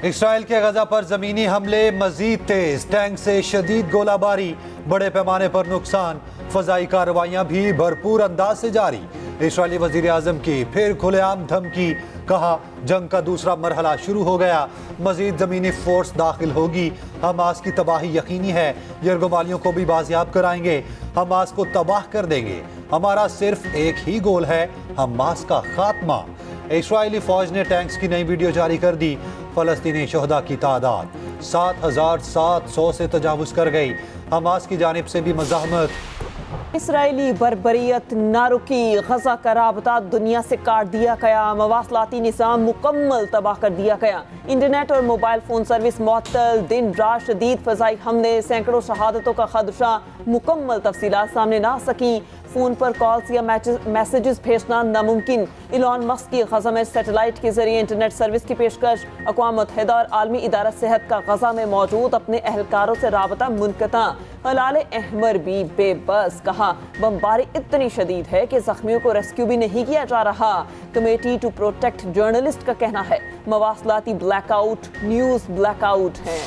Israel के गजा पर जमीनी हमले मजीद तेज, टैंक से शदीद गोलाबारी, बड़े पैमाने पर नुकसान, फजाई कार्रवाइयां भी भरपूर अंदाज से जारी। इसराइली वजीर आजम की फिर खुलेआम धमकी, कहा जंग का दूसरा मरहला शुरू हो गया, मजीद जमीनी फोर्स दाखिल होगी, हमास की तबाही यकीनी है, यरगोमालियों को भी बाजियाब कराएंगे, हमास को तबाह कर देंगे, हमारा सिर्फ एक ही गोल है, हमास का खात्मा। इसराइली फौज ने टैंक्स की नई वीडियो जारी कर दी। फलस्तीनी शहदा की तादाद 7,700 से तजावुज कर गई। हमास की जानिब से भी मज़ाहमत। इसराइली बर्बरियत ना रुकी, गजा का राबता दुनिया से काट दिया गया, मवासलाती निज़ाम मुकम्मल तबाह कर दिया गया, इंटरनेट और मोबाइल फ़ोन सर्विस मुअत्तल, दिन रात शदीद फ़ज़ाई हमले, सैकड़ों शहादतों का खदशा, मुकम्मल तफसीलात सामने ना सकी, फ़ोन पर कॉल्स या मैसेजेस भेजना नामुमकिन। इलॉन मस्क की गजा में सैटेलाइट के जरिए इंटरनेट सर्विस की पेशकश, अक़वाम मुत्तहिदा और आलमी इदारा सेहत का गजा में मौजूद अपने एहलकारों से राबता मुनक़ता। हलाल अहमर भी बेबस, कहा बमबारी इतनी शदीद है कि जख्मियों को रेस्क्यू भी नहीं किया जा रहा। कमेटी टू प्रोटेक्ट जर्नलिस्ट का कहना है मवासलाती ब्लैकआउट न्यूज़ ब्लैकआउट है।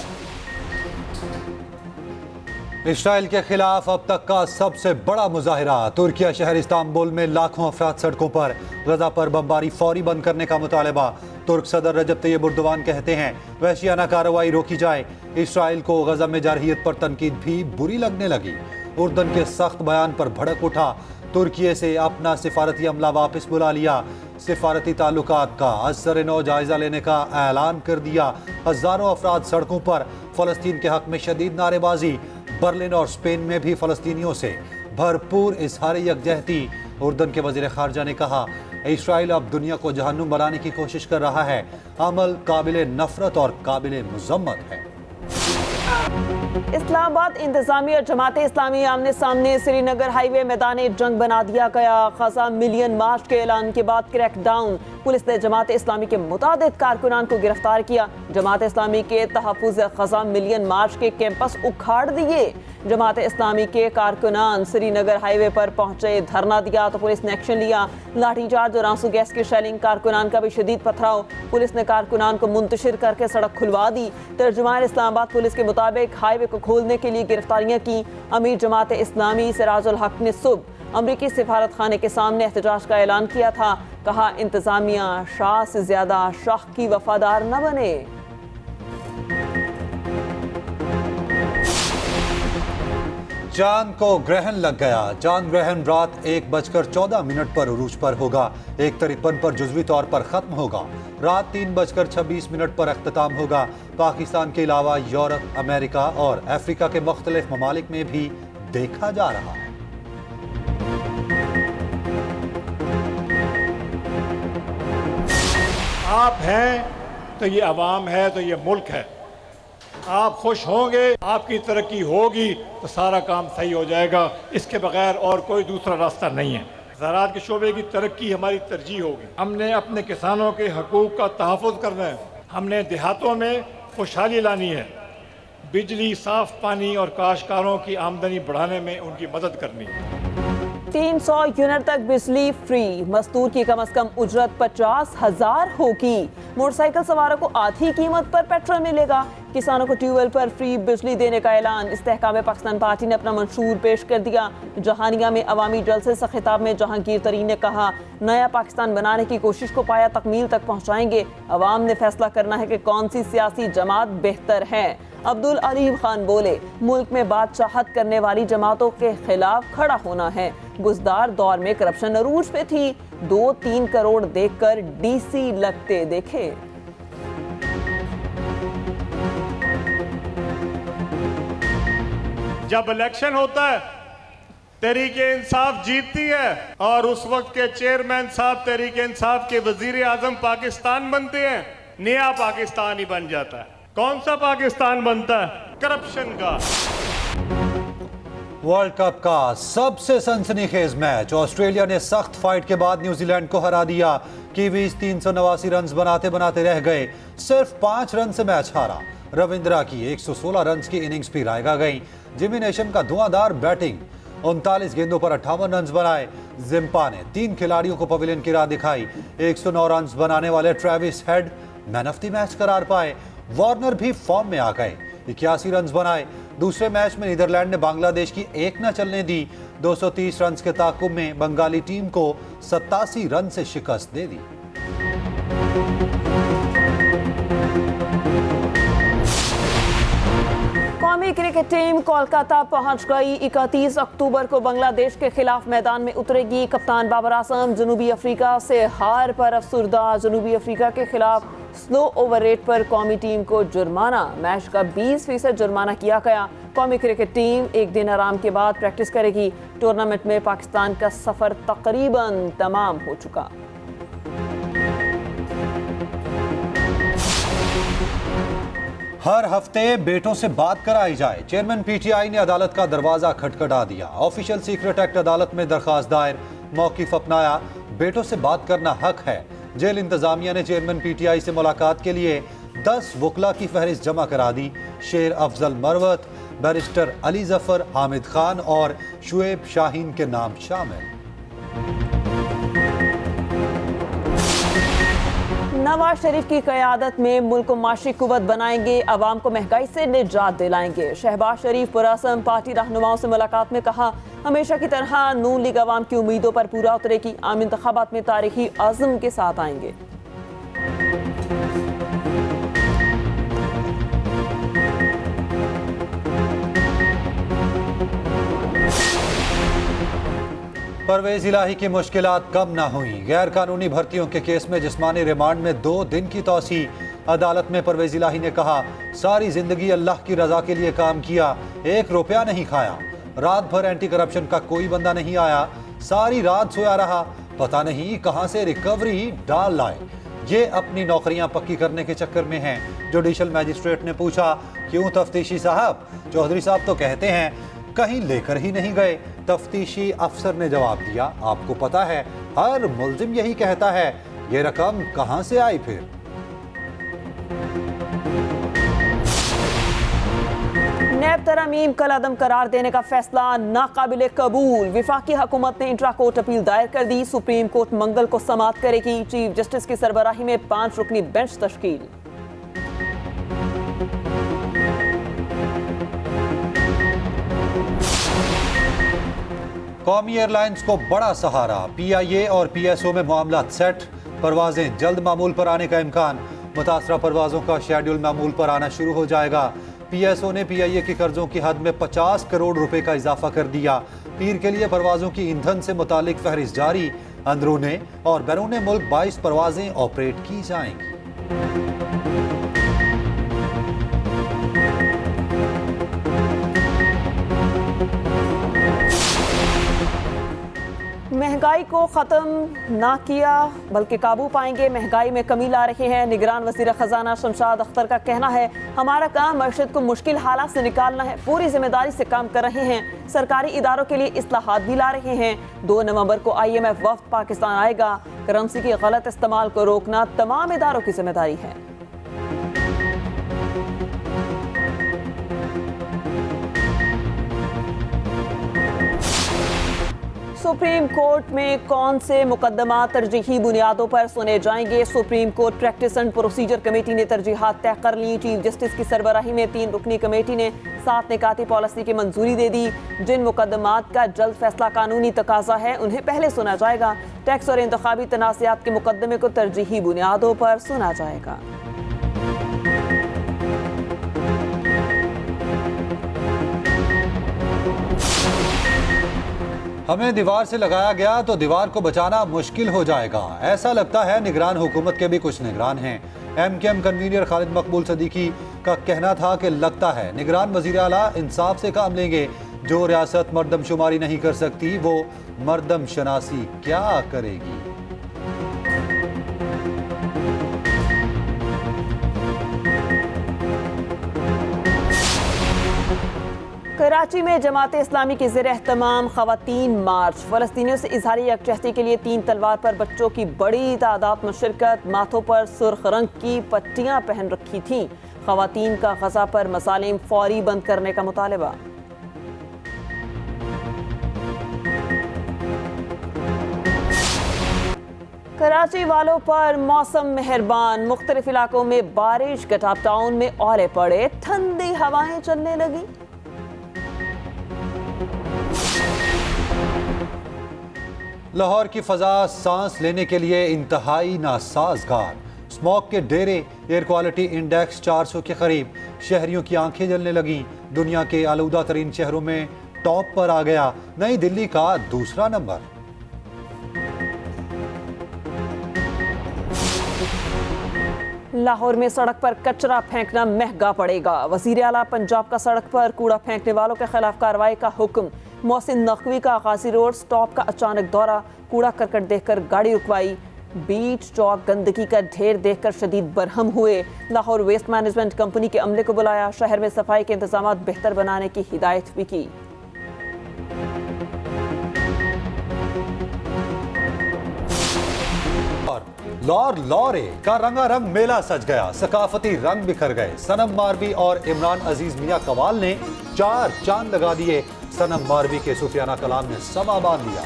इसराइल के खिलाफ अब तक का सबसे बड़ा मुजाहिरा, तुर्किया शहर इस्तांबुल में लाखों अफराद सड़कों पर, गजा पर बमबारी फौरी बंद करने का मुतालबा। तुर्क सदर रजब तैयब एर्दोगान कहते हैं वहशियाना कार्रवाई रोकी जाए। इसराइल को गजा में जारहियत पर तनकीद भी बुरी लगने लगी। उर्दन के सख्त बयान पर भड़क उठा, तुर्की से अपना सिफारती अमला वापस बुला लिया, सिफारती ताल्लुकात का असर-ए-नौ जायजा लेने का ऐलान कर दिया। हजारों अफराद सड़कों पर, फलस्तीन के हक में शदीद नारेबाजी। बर्लिन और स्पेन में भी फलस्तीनियों से भरपूर इजहार यकजहती। उर्दन के वजीर खारजा ने कहा इसराइल अब दुनिया को जहन्नुम बनाने की कोशिश कर रहा है, अमल काबिले नफरत और काबिले मुजम्मत है। इस्लामाबाद इंतजामिया और जमात इस्लामी आमने सामने, श्रीनगर हाईवे मैदान जंग बना दिया गया। खजा मिलियन मार्च के ऐलान के बाद क्रैकडाउन, पुलिस ने जमात इस्लामी के मुतादिद कारकुनान को गिरफ्तार किया। जमात इस्लामी के तहफ़्फ़ुज़ खजा मिलियन मार्च के कैंपस उखाड़ दिए। जमात इस्लामी के कारकुनान श्रीनगर हाईवे पर पहुंचे, धरना दिया तो पुलिस ने एक्शन लिया, लाठीचार्ज और आंसू गैस की शेलिंग, कारकुनान का भी शदीद पथराव। पुलिस ने कारकुनान को मुंतशिर करके सड़क खुलवा दी। तर्जुमान इस्लामाबाद पुलिस के मुताबिक हाईवे को खोलने के लिए गिरफ्तारियां की। अमीर जमात इस्लामी सिराजुल हक ने सुबह अमरीकी सिफारत खाने के सामने एहतजाज का ऐलान किया था। कहा इंतजामिया शाह से ज्यादा शाह की वफादार न बने। चांद को ग्रहण लग गया। चांद ग्रहण रात 1:14 पर उरूज पर होगा, 1:53 पर जुज़वी तौर पर खत्म होगा। रात 3:26 पर अख्ताम होगा। पाकिस्तान के अलावा यूरोप, अमेरिका और अफ्रीका के मुख्तलिफ ममालिक में भी देखा जा रहा है। आप हैं तो ये अवाम है, तो ये मुल्क है। आप खुश होंगे, आपकी तरक्की होगी तो सारा काम सही हो जाएगा। इसके बगैर और कोई दूसरा रास्ता नहीं है। ज़राअत के शोबे की तरक्की हमारी तरजीह होगी। हमने अपने किसानों के हकूक़ का तहफ़्फ़ुज़ करना है। हमने देहातों में खुशहाली लानी है। बिजली, साफ़ पानी और काश्तकारों की आमदनी बढ़ाने में उनकी मदद करनी है। 300 यूनिट तक बिजली फ्री, मजदूर की कम से कम उजरत 50,000 होगी। मोटरसाइकिल सवारों को आधी कीमत पर पेट्रोल मिलेगा। किसानों को ट्यूबवेल पर फ्री बिजली देने का ऐलान। इस्तेहकाम पाकिस्तान पार्टी ने अपना मंशूर पेश कर दिया। जहानिया में अवामी जलसे से खिताब में जहांगीर तरीन ने कहा नया पाकिस्तान बनाने की कोशिश को पाया तकमील तक पहुँचाएंगे। अवाम ने फैसला करना है कि कौन सी सियासी जमात बेहतर है। अब्दुल अलीम खान बोले मुल्क में बादशाहत करने वाली जमातों के खिलाफ खड़ा होना है। गुज़दार दौर में करप्शन अरूज पे थी, 2-3 करोड़ देकर डीसी लगते देखे। जब इलेक्शन होता है तहरीके इंसाफ जीतती है और उस वक्त के चेयरमैन साहब तहरीके इंसाफ के वजीर आजम पाकिस्तान बनते हैं, नया पाकिस्तान ही बन जाता है। कौन सा पाकिस्तान बनता है? करप्शन का। वर्ल्ड कप का सबसे सनसनीखेज मैच, ऑस्ट्रेलिया ने सख्त फाइट के बाद न्यूजीलैंड को हरा दिया। कीवीज 389 रन बनाते बनाते रह गए, सिर्फ 5 रन से मैच हारा। रविंद्रा की 116 रन की इनिंग्स भी रायगा गई। जिमी नेशम का धुआंधार बैटिंग, 39 गेंदों पर 58 रन बनाए। जिम्पा ने 3 खिलाड़ियों को पवेलियन की राह दिखाई। 109 रन बनाने वाले Travis head man of the match करार पाए। वार्नर भी फॉर्म में आ गए, 81 रन बनाए। दूसरे मैच में नीदरलैंड ने बांग्लादेश की एक न चलने दी। 230 रन के ताकुब में बंगाली टीम को 87 रन से शिकस्त दे दी। कौमी क्रिकेट टीम कोलकाता पहुंच गई। 31 अक्टूबर को बांग्लादेश के खिलाफ मैदान में उतरेगी। कप्तान बाबर आजम जनूबी अफ्रीका से हार पर अफसुर्दा। जनूबी अफ्रीका के खिलाफ स्लो ओवर रेट पर कौमी टीम को जुर्माना। मैच का 20% जुर्माना किया गया। कौमी क्रिकेट टीम एक दिन आराम के बाद प्रैक्टिस करेगी। टूर्नामेंट में पाकिस्तान का सफर तकरीबन तमाम हो चुका। हर हफ्ते बेटों से बात कराई जाए, चेयरमैन पीटीआई ने अदालत का दरवाजा खटखटा दिया। ऑफिशियल सीक्रेट एक्ट अदालत में दरखास्त दायर, मौकिफ अपनाया। बेटों से बात करना हक है। जेल इंतजामिया ने चेयरमैन पीटीआई से मुलाकात के लिए 10 वकला की फहरिस्त जमा करा दी। शेर अफजल मरवत, बैरिस्टर अली जफर, हामिद खान और शुएब शाहीन के नाम शामिल। नवाज शरीफ की क़यादत में मुल्क को माशी कुव्वत बनाएंगे, अवाम को महंगाई से निजात दिलाएंगे। शहबाज शरीफ पुरअज़्म पार्टी रहनुमाओं से मुलाकात में कहा, हमेशा की तरह नून लीग अवाम की उम्मीदों पर पूरा उतरेगी। आम इंतखाबात में तारीखी अज़्म के साथ आएंगे। परवेज इलाही की मुश्किलात कम ना हुई। गैर कानूनी भर्तियों के केस में जिस्मानी रिमांड में 2 दिन की तौसी। अदालत में परवेज इलाही ने कहा, सारी जिंदगी अल्लाह की रजा के लिए काम किया, 1 रुपया नहीं खाया। रात भर एंटी करप्शन का कोई बंदा नहीं आया, सारी रात सोया रहा, पता नहीं कहां से रिकवरी डाल लाए। ये अपनी नौकरियां पक्की करने के चक्कर में हैं। जुडिशल मैजिस्ट्रेट ने पूछा, क्यों तफ्तीशी साहब? चौधरी साहब तो कहते हैं कहीं लेकर ही नहीं गए। तफ्तीशी अफसर ने जवाब दिया, आपको पता है हर मुल्जिम यही कहता है, ये रकम कहां से आई फिर? नैब तरमीम कल अदम करार देने का फैसला नाकाबिले कबूल। विफाकी हुकूमत ने इंट्रा कोर्ट अपील दायर कर दी। सुप्रीम कोर्ट मंगल को समाअत करेगी। चीफ जस्टिस की सरबराही में 5 रुकनी बेंच तश्कील। कौमी एयरलाइंस को बड़ा सहारा, पीआईए और पीएसओ में मामला सेट। परवाजें जल्द मामूल पर आने का इम्कान। मुतासरा परवाजों का शेड्यूल मामूल पर आना शुरू हो जाएगा। पीएसओ ने पीआईए के कर्जों की हद में 50 करोड़ रुपए का इजाफा कर दिया। पीर के लिए परवाजों की ईंधन से मुतालिक फहरिस्त जारी। अंदरूने और बैरूने मुल्क 22 परवाजें ऑपरेट की जाएंगी। महंगाई को ख़त्म ना किया बल्कि काबू पाएंगे। महंगाई में कमी ला रहे हैं। निगरान वज़ीर ख़जाना शमशाद अख्तर का कहना है, हमारा काम मईशत को मुश्किल हालात से निकालना है। पूरी जिम्मेदारी से काम कर रहे हैं। सरकारी इदारों के लिए इस्लाहात भी ला रहे हैं। 2 नवंबर को IMF वफ्द पाकिस्तान आएगा। करेंसी की गलत इस्तेमाल को रोकना तमाम इदारों की जिम्मेदारी है। सुप्रीम कोर्ट में कौन से मुकदमा तरजीही बुनियादों पर सुने जाएंगे? Supreme court practice and procedure committee ने तरजीहात तय कर ली। चीफ जस्टिस की सरबराही में 3 रुकनी कमेटी ने 7 निकाती पॉलिसी की मंजूरी दे दी। जिन मुकदमात का जल्द फैसला कानूनी तकाजा है उन्हें पहले सुना जाएगा। टैक्स और इंतखाबी तनाज़ात के मुकदमे को तरजीही बुनियादों पर सुना जाएगा। हमें दीवार से लगाया गया तो दीवार को बचाना मुश्किल हो जाएगा, ऐसा लगता है निगरान हुकूमत के भी कुछ निगरान हैं। MKM कन्वीनर खालिद मकबूल सदीकी का कहना था कि लगता है निगरान वज़ीर आला इंसाफ से काम लेंगे। जो रियासत मर्दमशुमारी नहीं कर सकती वो मर्दम शनासी क्या करेगी? कराची में जमात इस्लामी की ज़ेर एहतमाम ख़वातीन मार्च। फ़लस्तीनियों से इज़हारी यकजहती के लिए 3 तलवार पर बच्चों की बड़ी तादाद में शिरकत। माथों पर सुर्ख रंग की पट्टियां पहन रखी थीं। ख़वातीन का गज़ा पर मसालिम फौरी बंद करने का मुतालबा। कराची वालों पर मौसम मेहरबान, मुख्तलिफ इलाकों में बारिश, गटाप टाउन में ओले पड़े, ठंडी हवाएं चलने लगी। लाहौर की फजा सांस लेने के लिए इंतहाई नासाजगार, स्मॉग के डेरे, एयर क्वालिटी इंडेक्स 400 के करीब, शहरियों की आंखें जलने लगी। दुनिया के आलूदा तरीन शहरों में टॉप पर आ गया नई दिल्ली का दूसरा नंबर। लाहौर में सड़क पर कचरा फेंकना महंगा पड़ेगा। वजीर आला पंजाब का सड़क पर कूड़ा फेंकने वालों के खिलाफ कार्रवाई का हुक्म। मोहसिन नकवी का गाजी रोड स्टॉप का अचानक दौरा, कूड़ा करकट देखकर गाड़ी रुकवाई। बीच चौक गंदगी का ढेर देखकर शदीद बरहम हुए। लाहौर वेस्ट मैनेजमेंट कंपनी के अमले को बुलाया, शहर में सफाई के इंतजाम बेहतर बनाने की हिदायत भी की। लॉर लॉरे का रंगारंग मेला सज गया, सकाफती रंग बिखर गए। सनम मारवी और इमरान अजीज मियां कवाल ने 4 चांद लगा दिए। सनम मारवी के सूफियाना कलाम ने समा बांध दिया।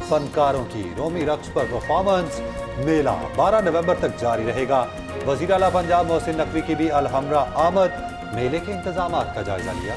फनकारों की रोमी रक्स पर परफॉर्मेंस। मेला 12 नवंबर तक जारी रहेगा। वजीर आला पंजाब मोहसिन नकवी की भी अलहमरा आमद, मेले के इंतजामात का जायजा लिया।